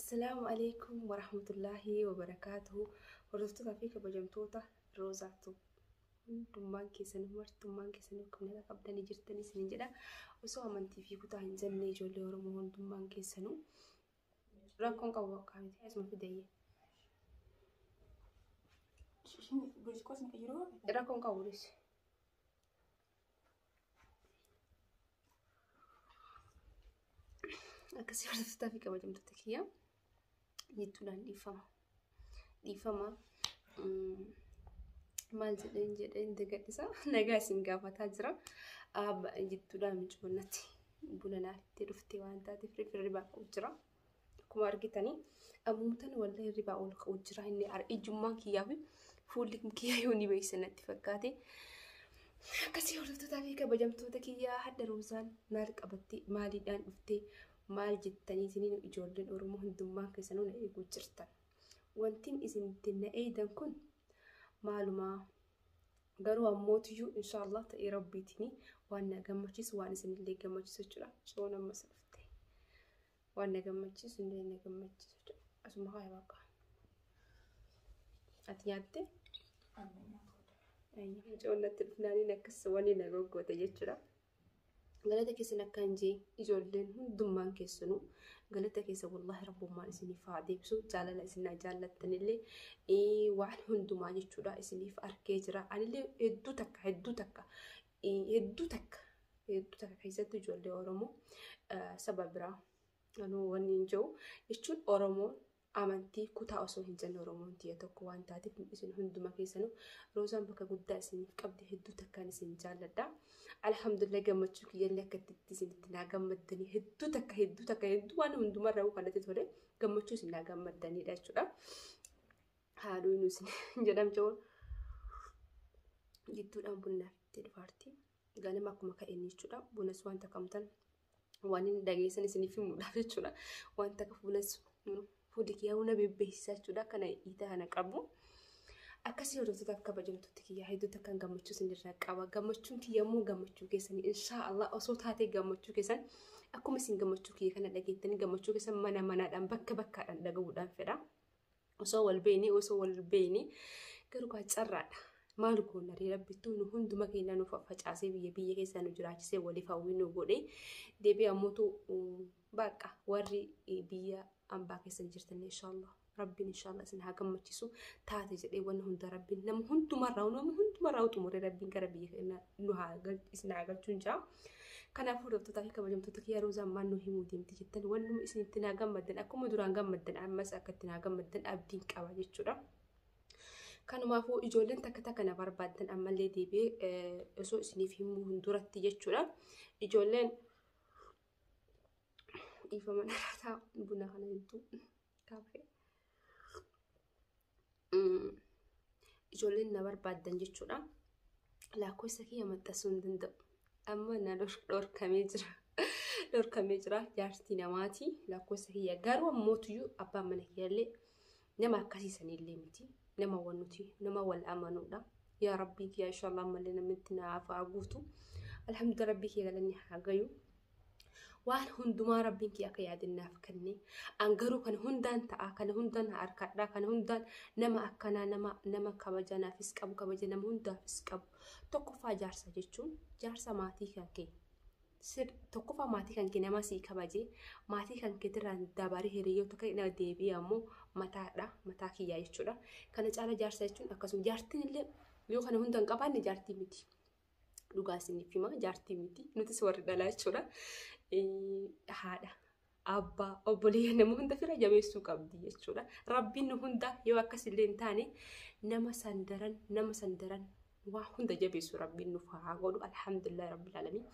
السلام عليكم ورحمة الله وبركاته. ورفتو فيك بجمتوتا روزاتو دمان كيسن مرت دمان كيسن كمنا قبل نجرتني سنجدا وسو أمانتي في كتا هنزلني جولي ورمون دمان كيسنو راكون قوة كامتي اسمه في دايه شين بس كويس نكيرو راكون قوليش أكسي ورفتو فيك بجمتوتا كيا يتولان ديفما maal jedheen deegadhisa nagaa isin gaafataa jira. Abba jettuudhaan micoonnatti buna naatti dhuftee waan taateef ribaa ka'u jira. Akkuma argitanii ammumtaan wallee ribaa ol ka'u jira. Inni ijummaan kiyyaa fi fuulli kiyyaa yoo ni beeksisan natti fakkaate. Akkasii hordoftoota fi kabajamtoota kiyyaa hadda roosaan maal qabattee maaliidhaan dhuftee maal jettanii isiniin ijoolleen Oromoo hundummaa keessanuu na eeguu jirtan. Wantiin isin ittiin na eedan kun معلومة قالوا أموتيو إن شاء الله تأي ربيتني وأنا جمعتيس وأنا سن اللي جمعتيس شجرة شو أنا مسفتي وأنا جمعتيس اللي أنا جمعتيس أسمع هاي واقع أتياتي أي جو نتلفناني نكس واني نجوجو تجترا قالت كيسنا كانجي يجولين دمان كيسنو قالت كيس والله رب ما اسني فادي بسو جالنا اسنا جالتني اللي واحد هندما يجترا اسني فاركيجرا انا اللي هدوتك حيزت جولي أورمو سبب را أنو ونينجو يشون أورمو amantii kutaa osoo hin jenne Oromoon tiyya tokko waan taateef isin hunduma keessanuu roosaan bakka guddaa isiniif qabdi hedduu takkaan isin jaalladha. Alhamdulillah gammachuu kiyyaallee akkatti isinitti naa gammaddanii hedduu waan hundumarraa kanatti tole gammachuu isin naa gammaddanidha jechuudha. Haadhuun isin jedhamtu gidduudhaan bunnaaf itti dhufaarti. Ganama akkuma ka'een jechuudha. Bunas wanta kamtan waan hin dhageessan isiniif himuudhaaf jechuudha. Wanta akka bunas fuudhi kiyyaa hunda beeksisaa jechuudha. Kana hiita kana qabu. Akkasii hordoftoota kabajamtoota kiyyaa hedduutu kan gammachuu isinirraa qaba. Gammachuun kiyya immoo gammachuu keessanii inshaallah osoo taatee gammachuu keessan akkuma isin gammachuu kiyya kana dhageettanii gammachuu keessan manaadhaan bakkaadhaan dhagahuudhaan fedha. Osoo wal beekni garuu kaa carraadha. Maal goona reerabbittuu nu hunduma keenya nuuf facaasee biyya keessaa nu jiraachisee waliif hawwii nu godhee deebii ammoo bakka warri biyya ambaa keessa jirtan inshaallah rabbiin inshaallah isin haa gammachiisu taate jedhee waan hunda rabbiin nama hundumarraa xumuree rabbiin gara biyya nu haa isin haa galchuun jira. Kanaafuu hordoftoota fi kabajamtoota kiyyaa roozaan maal nu himuu deemti jettan waan isin itti naa gammaddan akkuma duraan gammaddan ammas akka itti naa gammaddan abdiin qaba jechuudha. Kanumaafuu ijoolleen takka na barbaaddan ammallee deebi'ee osoo isiniif himuu hunduratti jechuudha. Ijoolleen ifama narataa buna kana hedduu kaafee ijoolleen na barbaaddan jechuudha. Lakkoofsa kiyya maxxansuu hin danda'u. Amma na dhorkamee jira jaartii namaati. Lakkoofsa kiyya garuu ammootuyyuu abbaan mana kiyyaallee nama akkasiisanillee miti. Nama wanuti nama wal amanuudha. Yaa rabbii kiyya inshaallah ammallee namatti naaf haa guutu. Alhamdulillah rabbii kiyya galanni haa gayu. Waan hundumaa rabbiin kiyya akka yaadinnaaf kenne angaruu kan hundaan ta'a kan hundaan harkadhaa kan hundaan nama akkanaa nama kabajanaafis qabu kabaja nama hundaafis qabu tokkoffaa jaarsa jechuun jaarsa maatii kan kee tokkoffaa maatii kan kee nama sii kabajee maatii kan kee irraan dabarii hiriyoota kan ina deebi'ee ammoo mataa kiyyaa jechuudha. Kana caala jaarsa jechuun akkasuma jaartiin illee yoo kana hundaan qabaanne jaartii miti. Dhugaa isiniif hima jaartii miti nutis warri dhalaa jechuudha. Haadha abbaa obboleeyyan nama hunda fira jabeessuu qabdi jechuudha. Rabbiin nu hunda yoo akkasillee hin taane nama sandaran waa hunda jabeessu rabbiin nuuf haa godhu. Alhamdulillah rabbil alamin.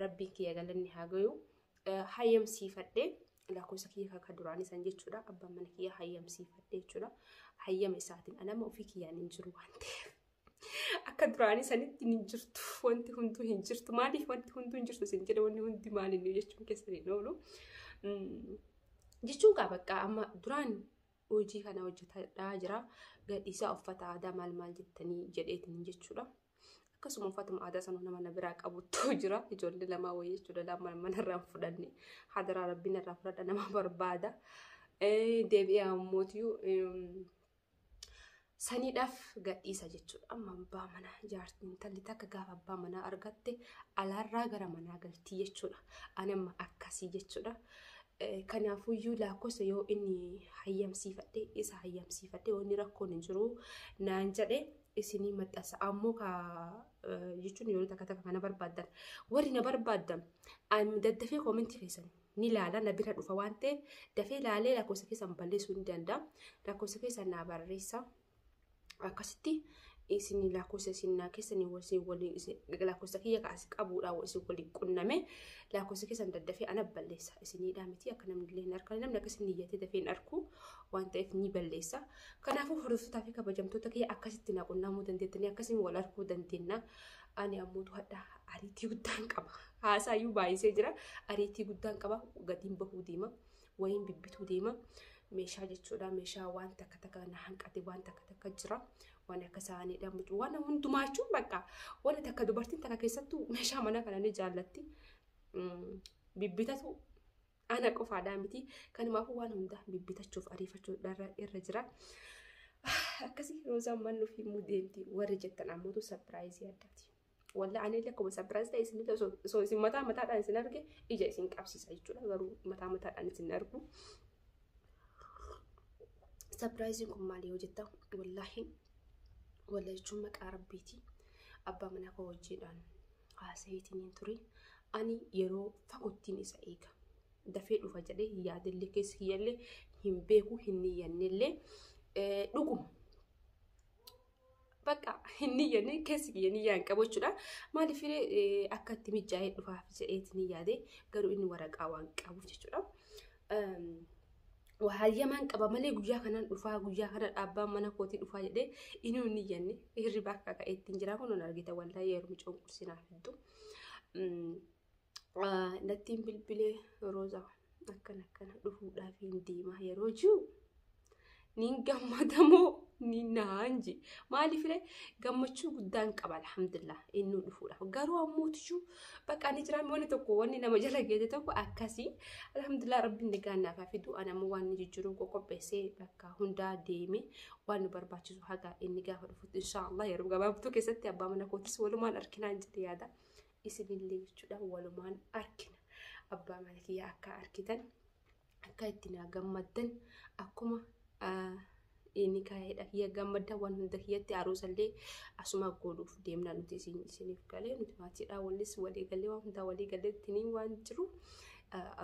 Rabbiin kiyya galanni haa gayu. Hayyamsiifadhee lakkoofsa kiyya kan duraanii san jechuudha. Abbaan mana kiyya hayyamsiifadhee jechuudha. Hayyama isaatiin anama ofii kiyyaan hin jiru waan ta'eef. Akka duraanii sanitti hin jirtu wanti hunduu hin jirtu maaliif wanti hunduu hin jirtu isin jedha wanti hundi maaliin jechuun keessatti hin oolu jechuun kaa bakka amma duraan hojii kana hojjetaa jira gadhiisaa uffata aadaa maal jettanii jedheetiin jechuudha. Akkasuma uffatuma aadaa sanuu nama na biraa qabutu jira ijoollee lama wayii jechuudha lama manarraa fudhanne hadaraa rabbiin irraa fudhadha nama barbaada deebi'ee ammootiyuu saniidhaaf gadhiisa jechuudha. Amma abbaa manaa jaartiin intalli takka gaafa abbaa manaa argatte alaarraa gara manaa galtii jechuudha. Ani amma akkasii jechuudha. Kanaafuyyuu lakkoofsa yoo inni hayyamsiifadhe isa hayyamsiifadhe wanni rakkoon hin jiru naan jedhe isinii maxxansa ammoo jechuun yeroo takka takka kana barbaadan warri na barbaadan daddafee koomentii keessan ni ilaala na bira dhufa waan ta'eef dafee ilaalee lakkoofsa keessan balleessuu ni danda'a. Lakkoofsa keessan naa barreessa akkasitti isinii lakkoofsa isinaa keessanii waliin lakkoofsa kiyya kaas qabuudhaan isin waliin qunname lakkoofsa keessan daddafee ana balleessa isiniidhaa miti akka namni illee hin argine namni akkasii niyyatee dafee hin argu waan ta'eef ni balleessa. Kanaafuu hordoftoota fi kabajamtoota kiyya akkasitti na qunnamuu dandeettanii akkasiin wal arguu dandeenya. Ani ammoo hadda ariitii guddaan qaba. Haasaayyuu baay'isee jira. Ariitii guddaan qaba. Gatiin bahuu deema. Wayiin bibbituu deema. Meeshaa jechuudha. Meeshaa waan takka takka na hanqate waan takka takka jira. Waan akka saaniidha. Waan hundumaachuun bakka waan takka dubartiin takka keessattuu meeshaa mana kana ni jaallatti. Bibbitatu ana qofaadhaa miti. Kanaafuu waan hunda bibbitachuuf ariifachuu irra jira. Akkasii roozaan mannu fi mudeemti warri jettan ammoo surprise addaati. Walla ani illee akkuma surprise ta'e isin so isin mataadhaan isin arge ija isin qabsiisa jechuudha. Garuu mataadhaan isin argu. Surprise kun maali yoo jettan wallahi jechuun maqaa rabbiiti. Abbaa manaa koo wajjiidhaan haasa'iitiin ture. Ani yeroo fagottiin isa eega. Dafee dhufa jedhee yaadillee keessa kiyyallee hin beeku hin niyyannellee dhuguma. Bakka hin niyyanne keessa kiyya niyyaan qabu jechuudha. Maaliif akka itti mijaa'ee dhufaaf jedheetiin ni yaade garuu inni waraqaa waan qabuuf jechuudha. Hayyamaan qaba malee guyyaa kanaan dhufaa guyyaa kana dhaabbaan mana kootii dhufaa jedhee inni hin niyyanne hirriba akka ka'eettiin jira kun on argita wallahi yeroo micoon qursinaaf hedduu. Nattiin bilbilee rooza akkana dhufuudhaaf hin deema yeroo jiru nin gammadamoo nin naanji maaliif gammachuu guddaan qaba alhamdulillah inni dhufuudhaaf garuu ammootiyuu bakka ni jira wanni tokko wanni nama jala geete tokko akkasii alhamdulillah rabbiin nagaannaaf fidu anammoo waan ni jijjiiruu qopheessee bakka hundaa deeme waan nu barbaachisu haga inni gaafa dhufutti inshallah yeroo gabaabtuu keessatti abbaa mana kootis walumaan arkinaan jedhe yaada isinillee jechuudha walumaan arkina abbaa mana kiyya akka arkitan akka itti na gammaddan akkuma inni kaayedha kiyya gammadda waan hunda kiyyatti aroosallee asuma godhuuf deemna nuti isiniif galee nuti maatiidhaa wallis walii galee waan hundaa walii galee tiniin waan jiru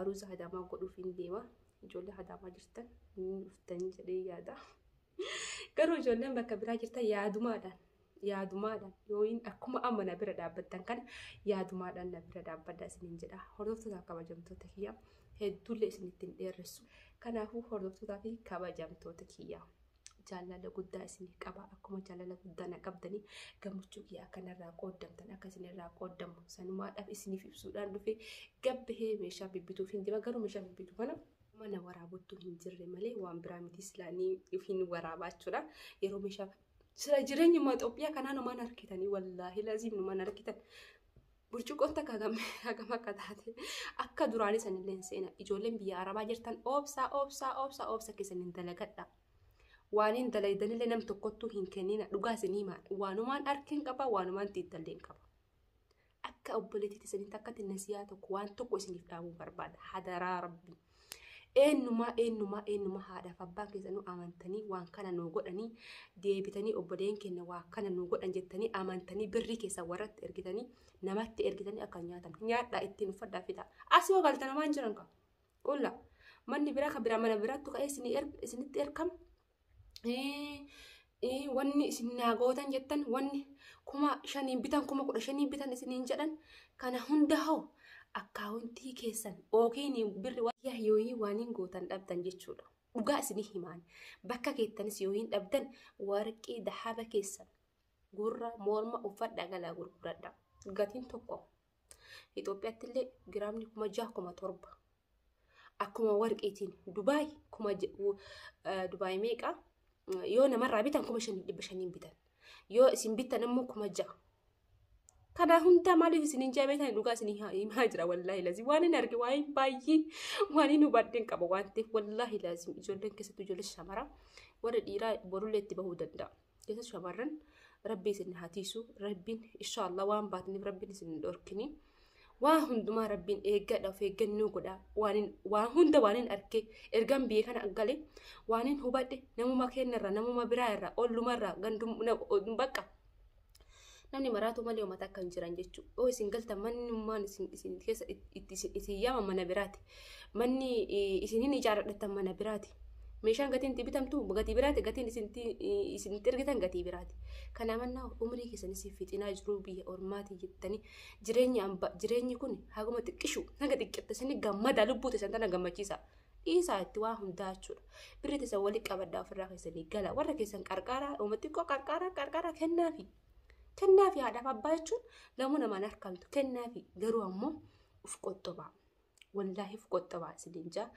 aroosa hadamaa godhuuf hin deema ijoollee hadamaa jirtan hin dhuftan jedhee yaada garuu ijoolleen bakka biraa jirtan yaadumaadhaan yooyin akkuma amma na bira dhaabbattan kana yaadumaadhaan na bira dhaabbadda isiniin jedha hordoftoota kabajamtoota kiyya hedduullee isinittiin dheeressu kanaafuu hordoftoota fi kabajamtoota kiyya jaalala guddaa isin qaba akkuma jaalala guddaa na qabdanii gammachuu kiyya akkanarraa qooddamtan akkasinirraa qooddamu sanumaadhaaf isiniif ibsuudhaan dhufe gabbahee meeshaa bibbituuf hin deema garuu meeshaa bibbitu kana mana waraabottuu hin jirre malee waan biraa miti islaanii hin waraabachuudha yeroo meeshaa sila jireenyuma Itoophiyaa kanaa numaan harkitanii wallaahi laziim numaan harkitan burcuqoon takka hagam akka taate akka duraanii sanillee hin seena ijoolleen biyya arabaa jirtan obsa keessan hin dalagadha waan hin dalaydanillee nam tokkottuu hin kennina dhugaa isinii maadha waanumaan harkin qaba waanumaan xiixxalleen qaba akka obboleettii isinitti akkatti nasiyaa tokko waan tokko isiniif dhaabuu barbaada hadaraa rabbi eenyumaa haadhaaf abbaa keessanuu amantanii waan kana nuu godhanii deebitanii obboleen kenna waa kana nuu godhan jettanii amantanii birrii keessa warratti ergitanii namatti ergitanii akka nyaatan nyaadhaa ittiin uffadhaa fida asii waa galtana waan jiran qaba qulla manni biraa ka biraa mana biraattu ka'ee isinitti erkam wanni isin naagootan jettan wanni 5,000 bitan 15,000 bitan isiniin jedhan kana hunda hoo akkaawuntii keessan ookiin birri yooyii waan hin gootan dhabdan jechuudha dhugaa isinii himaan bakka keettanis yoo hin dhabdan warqii dahaba keessan gurra morma uffadha galaa gurguradha gatiin tokko Itoophiyaatti illee giraamni 6,700 akkuma warqiitiin Dubaay meeqa yoo namarraa bitan 5,500 bitan yoo isin bitan immoo 6,000 kana hunda maaliif isinin jaabeetan dhugaa isinii himaa jira wallaahi lazim waan hin arge waan baay'ee waan hin hubadheen qaba waan ta'eef wallaahi lazim ijoolleen keessattuu ijoollee shamara warra dhiiraa borullee itti bahuu danda'a keessattuu shamarran rabbi isin hatiisu rabbiin inshaallah waan baataniif rabbiin isin hin dhorkini waan hundumaa rabbiin eeggadha of eeggannoo godha waan hunda waan hin arge ergan biyya kana galee waan hin hubadhe namuma keenyarra namuma biraa irra ollumarra gandum bakka namni maraatu malee uummata akka hin jiran jechuudha. Oo isin galtan manni isin keessa isin yaama mana biraati. Manni isiniin ijaaradhatan mana biraati. Meeshaan gatiin itti bitamtu gatii biraati. Gatiin isin itti ergitan gatii biraati. Kanaaf mannaa umrii keessanis fixinaa jiru biyya ormaati jettanii jireenyi kun haguma xiqqishu naga xiqqeessanii gammada lubbuu teessan tana gammachiisa. Isaa itti waa hundaa jechuudha. Birri teessan walii qabaddaa ofirraa keessanii gala. Warra keessan qarqaaraa uummati koo qarqaaraa kennaafi. Kennaafi haadhaaf abbaa jechuun lamuu namaan harkamtu kennaafi garuu ammoo uf qoxxobaa wallaahi uf qoxxobaa isiniin jaa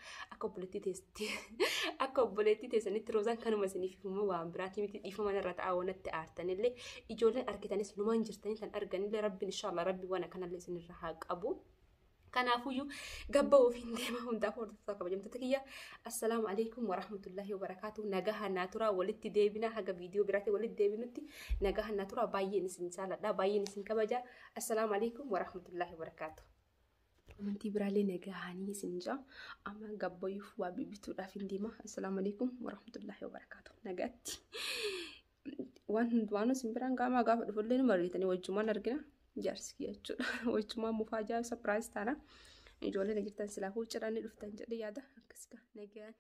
akka obboleettii teessanitti roozaan kanuma isiniif immoo waan biraati miti dhiifama irra ta'aa wanatti aartanillee ijoolleen argitanis numaan jirtanii tan arganillee rabbiin inshaallah rabbi waan akkanallee isinirra haa qabu. Kanaafuu gabba ofiin deema hundaaf hordoftoota kabajamtoota kiyya assalaamu alaykum warahmatullahi wabarakaatuh nagaha natura walitti deebina haga viidiyoo biraatti walitti deebinutti nagaha natura baay'een isin jaaladha baay'een isin kabaja assalaamu alaykum warahmatullahi wabarakaatuh. Amantii biraalee nagahanii isin jaa amma gabbayuuf waa bibituudhaaf hin deema assalaamu alaykum warahmatullahi wabarakaatuh nagaatti waan isin biraan gaafa dhufullee mariitanii wajjumaan argina. Jaarsi jechuudha. Wajjumaan mufaa jaa surprise taana. Ijoolleen jirtan silaa fuuciranii dhuftan jedhee yaada akkasii nagaan.